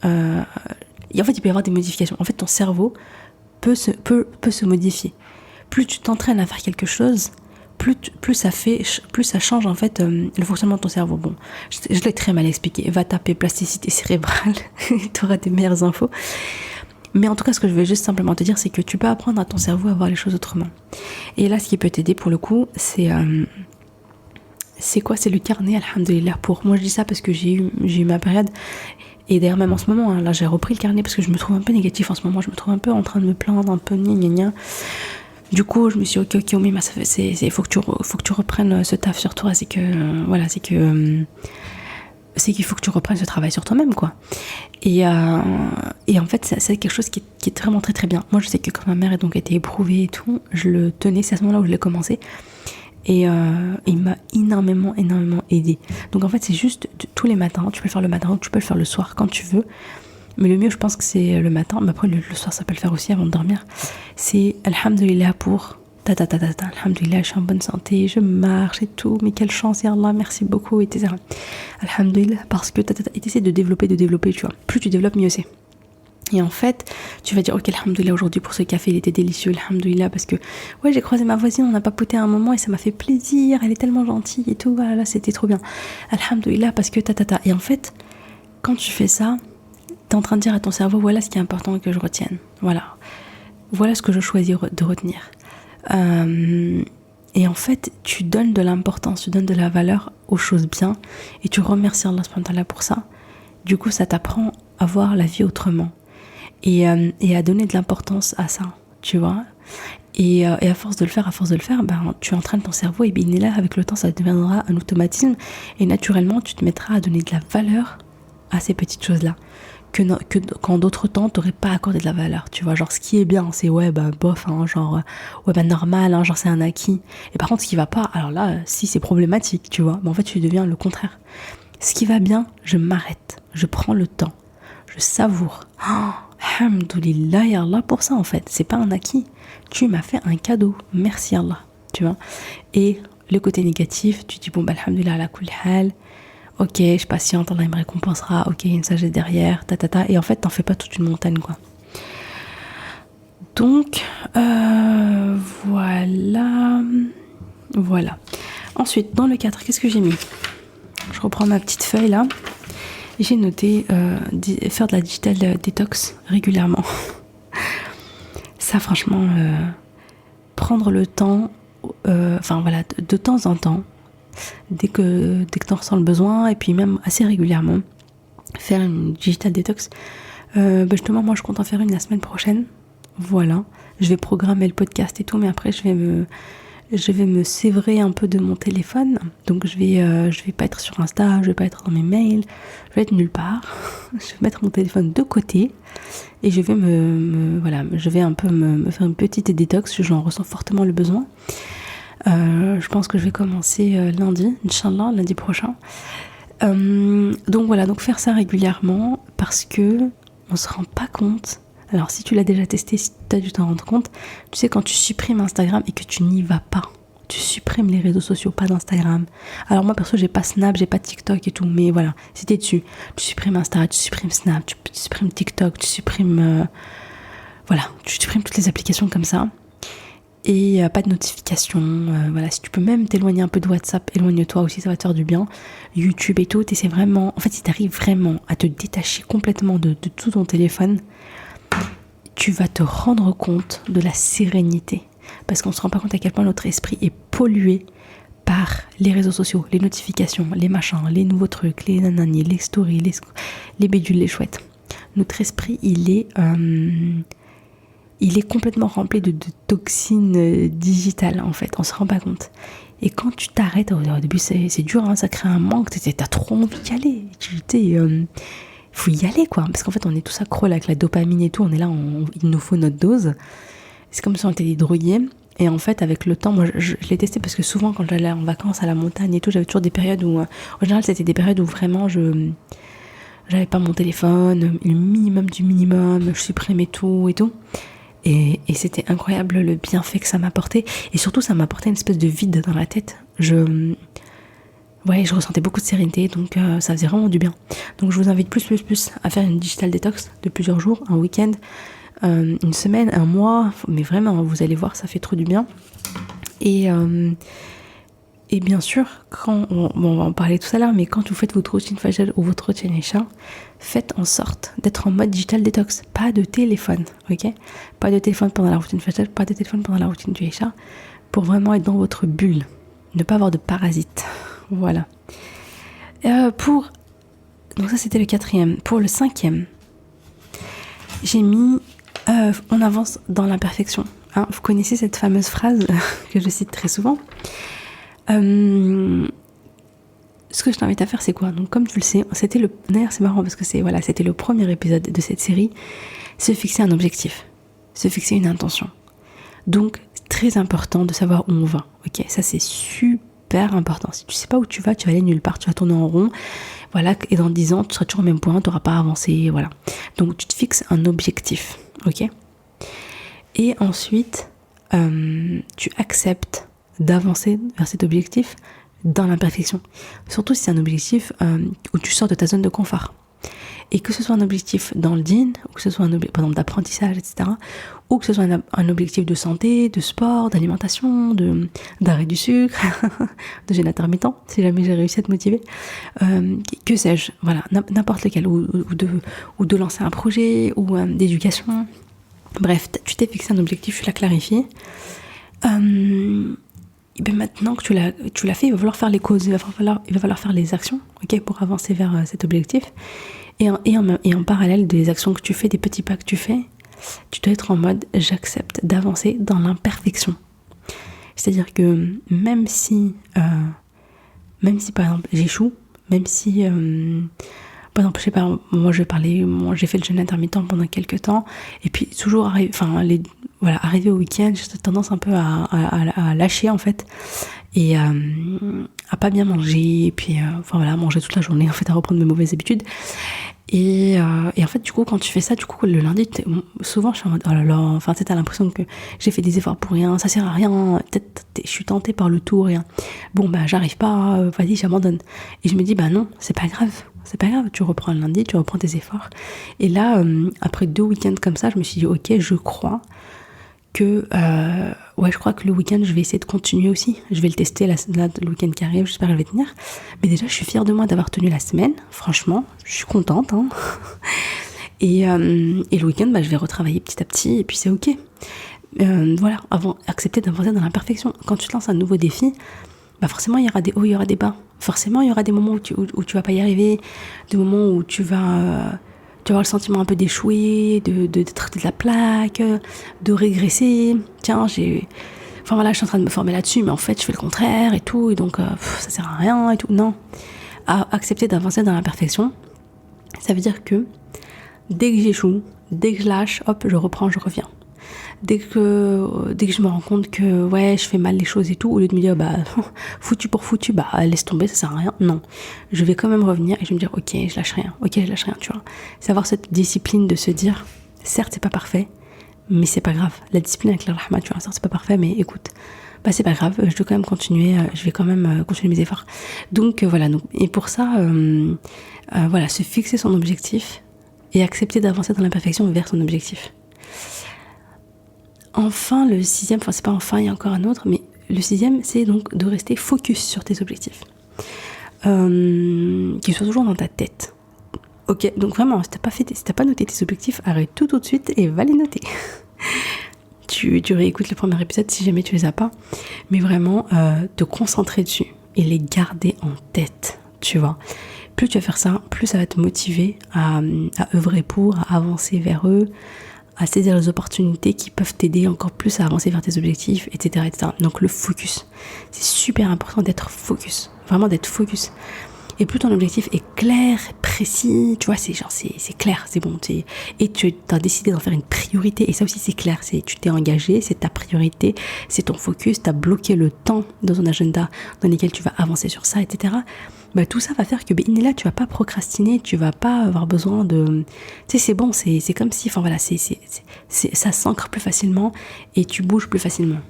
il peut y avoir des modifications. En fait, ton cerveau peut se modifier. Plus tu t'entraînes à faire quelque chose, plus ça change en fait le fonctionnement de ton cerveau. Bon, je l'ai très mal expliqué. Va taper plasticité cérébrale, tu auras des meilleures infos. Mais en tout cas, ce que je veux juste simplement te dire, c'est que tu peux apprendre à ton cerveau à voir les choses autrement. Et là, ce qui peut t'aider pour le coup, c'est quoi? C'est le carnet, alhamdoulilah. Moi, je dis ça parce que j'ai eu ma période. Et d'ailleurs, même en ce moment, là, j'ai repris le carnet parce que je me trouve un peu négatif en ce moment. Je me trouve un peu en train de me plaindre, un peu gna. Du coup, je me suis dit, ok, mais faut que tu reprennes ce taf sur toi. C'est qu'il faut que tu reprennes ce travail sur toi-même, quoi. Et en fait, c'est quelque chose qui est vraiment très très bien. Moi, je sais que quand ma mère a donc été éprouvée et tout, je le tenais, c'est à ce moment-là où je l'ai commencé. Et il m'a énormément aidé. Donc en fait, c'est juste tous les matins. Tu peux le faire le matin ou tu peux le faire le soir quand tu veux. Mais le mieux, je pense que c'est le matin. Mais après, le soir, ça peut le faire aussi avant de dormir. C'est alhamdoulilah pour alhamdoulilah, je suis en bonne santé, je marche et tout. Mais quelle chance, ya Allah, merci beaucoup, etc. Alhamdoulilah, parce que et t'essaies de développer, tu vois. Plus tu développes, mieux c'est. Et en fait, tu vas dire, ok, alhamdoulilah, aujourd'hui pour ce café, il était délicieux, alhamdoulilah, parce que, ouais, j'ai croisé ma voisine, on a papoté un moment et ça m'a fait plaisir, elle est tellement gentille et tout, voilà, c'était trop bien. Alhamdoulilah, parce que Et en fait, quand tu fais ça, t'es en train de dire à ton cerveau, voilà ce qui est important que je retienne. Voilà ce que je choisis de retenir. Et en fait, tu donnes de l'importance, tu donnes de la valeur aux choses bien et tu remercies Allah subhanahu wa ta'ala pour ça. Du coup, ça t'apprend à voir la vie autrement et à donner de l'importance à ça, tu vois. Et à force de le faire, tu entraînes ton cerveau et bien là, avec le temps, ça deviendra un automatisme et naturellement, tu te mettras à donner de la valeur à ces petites choses-là. Que qu'en d'autres temps t'aurais pas accordé de la valeur, tu vois, genre ce qui est bien c'est bof, hein, genre normal, hein, genre c'est un acquis, et par contre ce qui va pas, alors là si c'est problématique, tu vois, mais en fait tu deviens le contraire. Ce qui va bien, je m'arrête, je prends le temps, je savoure. Alhamdoulilah ya Allah pour ça en fait, c'est pas un acquis, tu m'as fait un cadeau, merci Allah, tu vois. Et le côté négatif, tu dis alhamdoulilah ala kulli hal. Ok, je patiente, Allah il me récompensera, ok, il y a une sagesse derrière, et en fait, t'en fais pas toute une montagne, quoi. Donc, voilà. Ensuite, dans le 4, qu'est-ce que j'ai mis? Je reprends ma petite feuille, là. J'ai noté faire de la digital détox régulièrement. Ça, franchement, prendre le temps, de temps en temps, dès que tu en ressens le besoin, et puis même assez régulièrement, faire une digital detox. Justement, moi je compte en faire une la semaine prochaine. Voilà, je vais programmer le podcast et tout, mais après je vais me sévrer un peu de mon téléphone. Donc je vais pas être sur Insta, je vais pas être dans mes mails, je vais être nulle part. Je vais mettre mon téléphone de côté et je vais je vais un peu me faire une petite détox. J'en ressens fortement le besoin. Je pense que je vais commencer lundi, Inch'Allah, lundi prochain. Donc voilà, donc faire ça régulièrement parce que on se rend pas compte. Alors si tu l'as déjà testé, si tu as dû t'en rendre compte, tu sais quand tu supprimes Instagram et que tu n'y vas pas, tu supprimes les réseaux sociaux, pas d'Instagram. Alors moi perso j'ai pas Snap, j'ai pas TikTok et tout, mais voilà, si t'es dessus, tu supprimes Insta, tu supprimes Snap, tu supprimes TikTok, tu supprimes toutes les applications comme ça. Et pas de notification, voilà, si tu peux même t'éloigner un peu de WhatsApp, éloigne-toi aussi, ça va te faire du bien. YouTube et tout, t'essaies vraiment, en fait si t'arrives vraiment à te détacher complètement de tout ton téléphone, tu vas te rendre compte de la sérénité. Parce qu'on se rend pas compte à quel point notre esprit est pollué par les réseaux sociaux, les notifications, les machins, les nouveaux trucs, les nanani, les stories, les bidules, les chouettes. Notre esprit, il est complètement rempli de toxines digitales, en fait. On se rend pas compte. Et quand tu t'arrêtes, au début c'est dur, hein, ça crée un manque, t'as trop envie d'y aller. Faut y aller, quoi. Parce qu'en fait, on est tous accros là, avec la dopamine et tout. On est là, il nous faut notre dose. C'est comme si on était drogués. Et en fait, avec le temps, moi, je l'ai testé parce que souvent, quand j'allais en vacances à la montagne et tout, j'avais toujours des périodes où, en général, c'était des périodes où vraiment j'avais pas mon téléphone, le minimum du minimum, je supprimais tout et tout. Et c'était incroyable le bienfait que ça m'apportait. Et surtout, ça m'apportait une espèce de vide dans la tête. Je ressentais beaucoup de sérénité, donc ça faisait vraiment du bien. Donc je vous invite plus à faire une digital detox de plusieurs jours, un week-end, une semaine, un mois, mais vraiment, vous allez voir, ça fait trop du bien. Et bien sûr, on va en parler tout à l'heure, mais quand vous faites votre routine Fajr ou votre routine Isha, faites en sorte d'être en mode digital detox, pas de téléphone, ok ? Pas de téléphone pendant la routine Fajr, pas de téléphone pendant la routine du Isha, pour vraiment être dans votre bulle, ne pas avoir de parasites. Voilà. Donc ça c'était le 4e. Pour le 5e, j'ai mis on avance dans l'imperfection. Hein, vous connaissez cette fameuse phrase que je cite très souvent. Ce que je t'invite à faire, c'est quoi ? Donc comme tu le sais, d'ailleurs c'est marrant parce que c'était le premier épisode de cette série, se fixer un objectif, se fixer une intention. Donc très important de savoir où on va. Ok, ça c'est super important. Si tu sais pas où tu vas aller nulle part, tu vas tourner en rond. Voilà, et dans 10 ans, tu seras toujours au même point, tu n'auras pas avancé, voilà. Donc tu te fixes un objectif, ok ? Et ensuite, tu acceptes d'avancer vers cet objectif dans l'imperfection. Surtout si c'est un objectif où tu sors de ta zone de confort. Et que ce soit un objectif dans le din, ou que ce soit un objectif, par exemple, d'apprentissage, etc., ou que ce soit un objectif de santé, de sport, d'alimentation, d'arrêt du sucre, de jeûne intermittent, si jamais j'ai réussi à te motiver, que sais-je, voilà, n'importe lequel, ou de lancer un projet, ou d'éducation. Bref, tu t'es fixé un objectif, tu l'as clarifié. Et bien maintenant que tu l'as fait, il va falloir faire les causes, il va falloir faire les actions, ok, pour avancer vers cet objectif. Et en parallèle des actions que tu fais, des petits pas que tu fais, tu dois être en mode j'accepte d'avancer dans l'imperfection. C'est-à-dire que même si par exemple j'échoue, même si par exemple je sais pas, moi j'ai fait le jeûne intermittent pendant quelques temps, et puis toujours arrivé au week-end, j'ai tendance un peu à lâcher en fait, et à pas bien manger, et puis manger toute la journée en fait, à reprendre mes mauvaises habitudes. Et en fait du coup quand tu fais ça, du coup le lundi souvent je suis en mode oh là là, enfin t'as l'impression que j'ai fait des efforts pour rien, ça sert à rien, peut-être je suis tentée par le tout, rien, bon j'arrive pas, vas-y j'abandonne. Et je me dis non, c'est pas grave, tu reprends le lundi, tu reprends tes efforts. Et là après 2 week-ends comme ça, je me suis dit ok, je crois que le week-end je vais essayer de continuer aussi, je vais le tester le week-end qui arrive, j'espère que je vais tenir. Mais déjà je suis fière de moi d'avoir tenu la semaine, franchement je suis contente, hein. Et le week-end je vais retravailler petit à petit, et puis c'est ok. Voilà, accepter d'avancer dans l'imperfection. Quand tu te lances un nouveau défi, bah forcément il y aura des hauts, il y aura des bas. Forcément il y aura des moments où tu vas pas y arriver, des moments où tu vas avoir le sentiment un peu d'échouer, d'être de la plaque, de régresser. Tiens, enfin voilà, je suis en train de me former là-dessus, mais en fait je fais le contraire et tout, et donc ça sert à rien et tout. Non, accepter d'avancer dans l'imperfection, ça veut dire que dès que j'échoue, dès que je lâche, hop, je reprends, je reviens. Dès que je me rends compte que ouais, je fais mal les choses et tout, au lieu de me dire bah foutu pour foutu, bah laisse tomber, ça sert à rien. Non, je vais quand même revenir et je vais me dire ok, je lâche rien, tu vois. C'est avoir cette discipline de se dire certes c'est pas parfait, mais c'est pas grave. La discipline avec la rahma, tu vois, certes c'est pas parfait, mais écoute, bah c'est pas grave, je dois quand même continuer, je vais quand même continuer mes efforts. Donc voilà, et pour ça, voilà, se fixer son objectif et accepter d'avancer dans l'imperfection vers son objectif. Enfin, le sixième, enfin c'est pas enfin, il y a encore un autre, mais le sixième, c'est donc de rester focus sur tes objectifs. Qu'ils soient toujours dans ta tête. Ok, donc vraiment, si t'as pas noté tes objectifs, arrête tout de suite et va les noter. tu réécoutes le premier épisode si jamais tu les as pas. Mais vraiment, te concentrer dessus et les garder en tête, tu vois. Plus tu vas faire ça, plus ça va te motiver à œuvrer pour, à avancer vers eux, à saisir les opportunités qui peuvent t'aider encore plus à avancer vers tes objectifs, etc., etc. Donc le focus, c'est super important d'être focus, vraiment d'être focus. Et plus ton objectif est clair, précis, tu vois, c'est clair, c'est bon, et tu as décidé d'en faire une priorité, et ça aussi c'est clair, tu t'es engagé, c'est ta priorité, c'est ton focus, tu as bloqué le temps dans ton agenda dans lequel tu vas avancer sur ça, etc. Bah, tout ça va faire que là tu vas pas procrastiner, tu vas pas avoir besoin de, tu sais, c'est bon, c'est comme si, enfin voilà, ça s'ancre plus facilement et tu bouges plus facilement.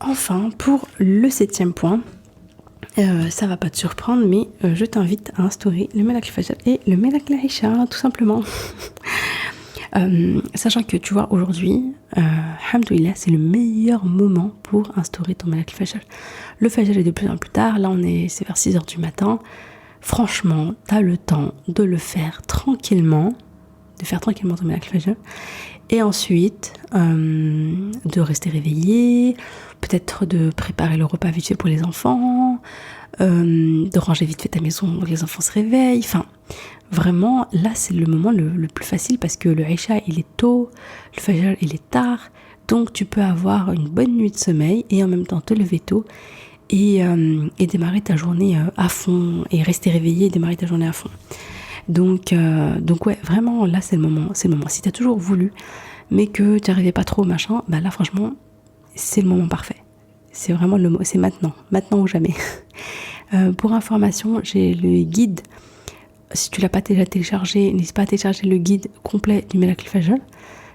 Enfin, pour le 7e point, ça va pas te surprendre, mais je t'invite à instaurer le Malak al-Fajr et le Malak al-Isha, tout simplement. Sachant que tu vois, aujourd'hui, alhamdoulilah, c'est le meilleur moment pour instaurer ton Malak al-Fajr. Le Fajr est de plus en plus tard, là c'est vers 6h du matin. Franchement, t'as le temps de le faire tranquillement, ton Malak al-Fajr. Et ensuite, de rester réveillé, peut-être de préparer le repas vite fait pour les enfants, de ranger vite fait ta maison pour que les enfants se réveillent. Enfin, vraiment, là, c'est le moment le plus facile parce que le Isha, il est tôt, le Fajr, il est tard. Donc, tu peux avoir une bonne nuit de sommeil et en même temps te lever tôt et démarrer ta journée à fond et rester réveillé et démarrer ta journée à fond. Donc ouais, vraiment, là, c'est le moment. Si tu as toujours voulu, mais que tu n'arrivais pas trop, machin, bah là, franchement, c'est le moment parfait. C'est vraiment c'est maintenant ou jamais. Pour information, j'ai le guide. Si tu l'as pas déjà téléchargé, n'hésite pas à télécharger le guide complet du Malak al-Fajr.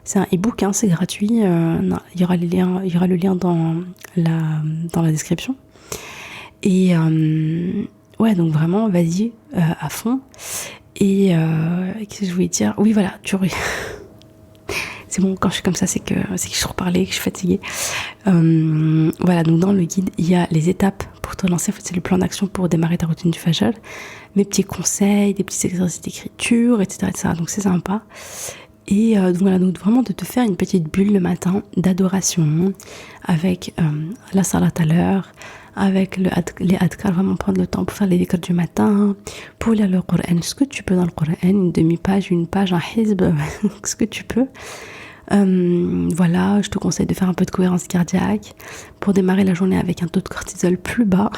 C'est un e-book, c'est gratuit. Il y aura le lien dans la description. Et ouais, donc vraiment, vas-y à fond. Et qu'est-ce que je voulais dire ? Oui, voilà, c'est bon, quand je suis comme ça, c'est que je reparlais, que je suis fatiguée. Voilà, donc dans le guide, il y a les étapes pour te lancer. En fait, c'est le plan d'action pour démarrer ta routine du Fajr. Mes petits conseils, des petits exercices d'écriture, etc. Donc c'est sympa. Et donc voilà, donc vraiment de te faire une petite bulle le matin d'adoration avec la salat à l'heure, avec les adkar, vraiment prendre le temps pour faire les dhikr du matin, pour lire le Coran, ce que tu peux dans le Coran, une demi-page, une page, un hizb, ce que tu peux. Voilà, je te conseille de faire un peu de cohérence cardiaque pour démarrer la journée avec un taux de cortisol plus bas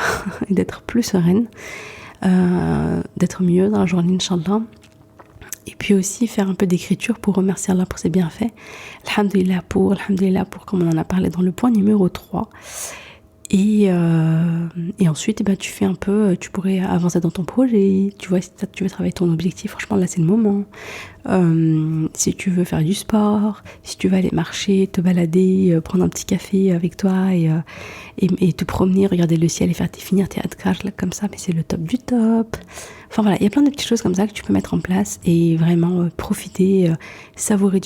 et d'être plus sereine, d'être mieux dans la journée, Inch'Allah. Et puis aussi faire un peu d'écriture pour remercier Allah pour ses bienfaits. Alhamdulillah pour, comme on en a parlé dans le point numéro 3. Et ensuite, tu fais un peu, tu pourrais avancer dans ton projet, tu vois, si tu veux travailler ton objectif, franchement là c'est le moment. Si tu veux faire du sport, si tu veux aller marcher, te balader, prendre un petit café avec toi et te promener, regarder le ciel et finir tes adkar là, comme ça, mais c'est le top du top. Enfin voilà, il y a plein de petites choses comme ça que tu peux mettre en place et vraiment profiter, savourer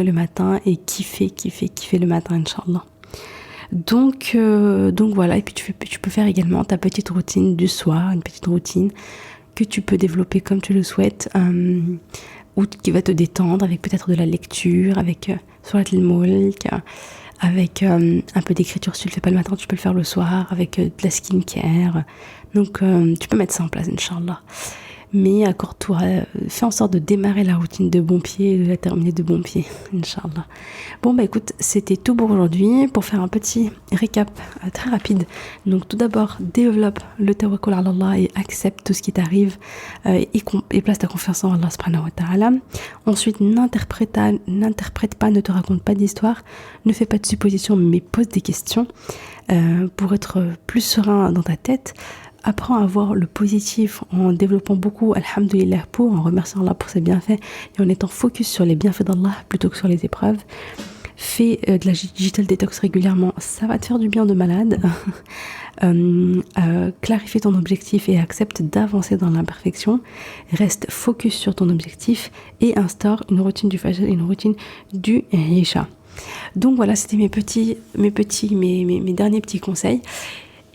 le matin et kiffer le matin, Inch'Allah. Donc voilà, et puis tu peux faire également ta petite routine du soir, une petite routine que tu peux développer comme tu le souhaites, ou qui va te détendre avec peut-être de la lecture, avec Surat al-Mulk, avec un peu d'écriture. Si tu le fais pas le matin, tu peux le faire le soir, avec de la skincare. Donc tu peux mettre ça en place, Inch'Allah. Mais accorde-toi, fais en sorte de démarrer la routine de bon pied et de la terminer de bon pied, Inch'Allah. Bon bah écoute, c'était tout pour aujourd'hui. Pour faire un petit récap très rapide. Donc tout d'abord, développe le tawakkul ala Allah et accepte tout ce qui t'arrive et place ta confiance en Allah subhanahu wa ta'ala. Ensuite, n'interprète pas, ne te raconte pas d'histoire, ne fais pas de suppositions mais pose des questions pour être plus serein dans ta tête. Apprends à voir le positif en développant beaucoup, alhamdoulilah, en remerciant Allah pour ses bienfaits et en étant focus sur les bienfaits d'Allah plutôt que sur les épreuves. Fais de la digital detox régulièrement, ça va te faire du bien de malade. Clarifie ton objectif et accepte d'avancer dans l'imperfection. Reste focus sur ton objectif et instaure une routine du Fajr et une routine du Isha. Donc voilà, c'était mes derniers petits conseils.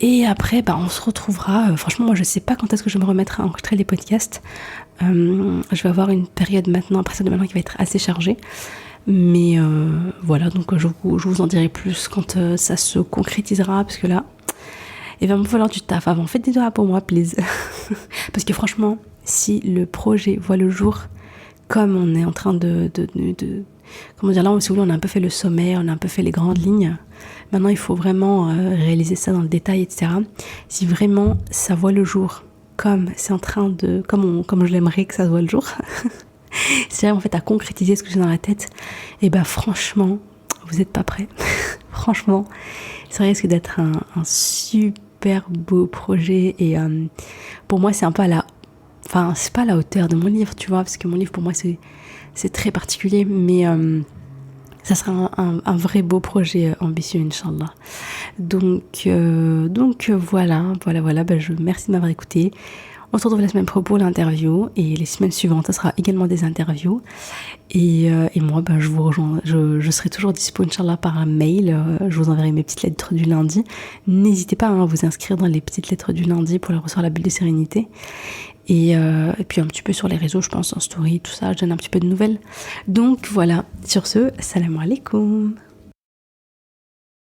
Et après, on se retrouvera. Franchement, moi, je sais pas quand est-ce que je me remettrai à enregistrer les podcasts. Je vais avoir une période maintenant, à partir de maintenant, qui va être assez chargée. Mais voilà, donc je vous en dirai plus quand ça se concrétisera. Parce que là, il va me falloir du taf avant. Faites des doigts pour moi, please. Parce que franchement, si le projet voit le jour, comme on est en train comment dire, là, si vous voulez, on a un peu fait le sommet, on a un peu fait les grandes lignes. Maintenant, il faut vraiment réaliser ça dans le détail, etc. Si vraiment ça voit le jour, comme c'est en train de, comme je l'aimerais que ça voit le jour, c'est vraiment en fait à concrétiser ce que j'ai dans la tête. Et franchement, vous n'êtes pas prêts. Franchement, ça risque d'être un super beau projet. Et pour moi, c'est un peu c'est pas à la hauteur de mon livre, tu vois, parce que mon livre, pour moi, c'est très particulier, mais ça sera un vrai beau projet ambitieux, Inch'Allah. Donc voilà. Je merci de m'avoir écouté. On se retrouve la semaine pro pour l'interview et les semaines suivantes, ça sera également des interviews. Et moi, je vous rejoins. Je serai toujours dispo, Inch'Allah, par un mail. Je vous enverrai mes petites lettres du lundi. N'hésitez pas à vous inscrire dans les petites lettres du lundi pour recevoir la bulle de sérénité. Et puis un petit peu sur les réseaux, je pense, en story, tout ça, je donne un petit peu de nouvelles. Donc voilà, sur ce, salam alaikum.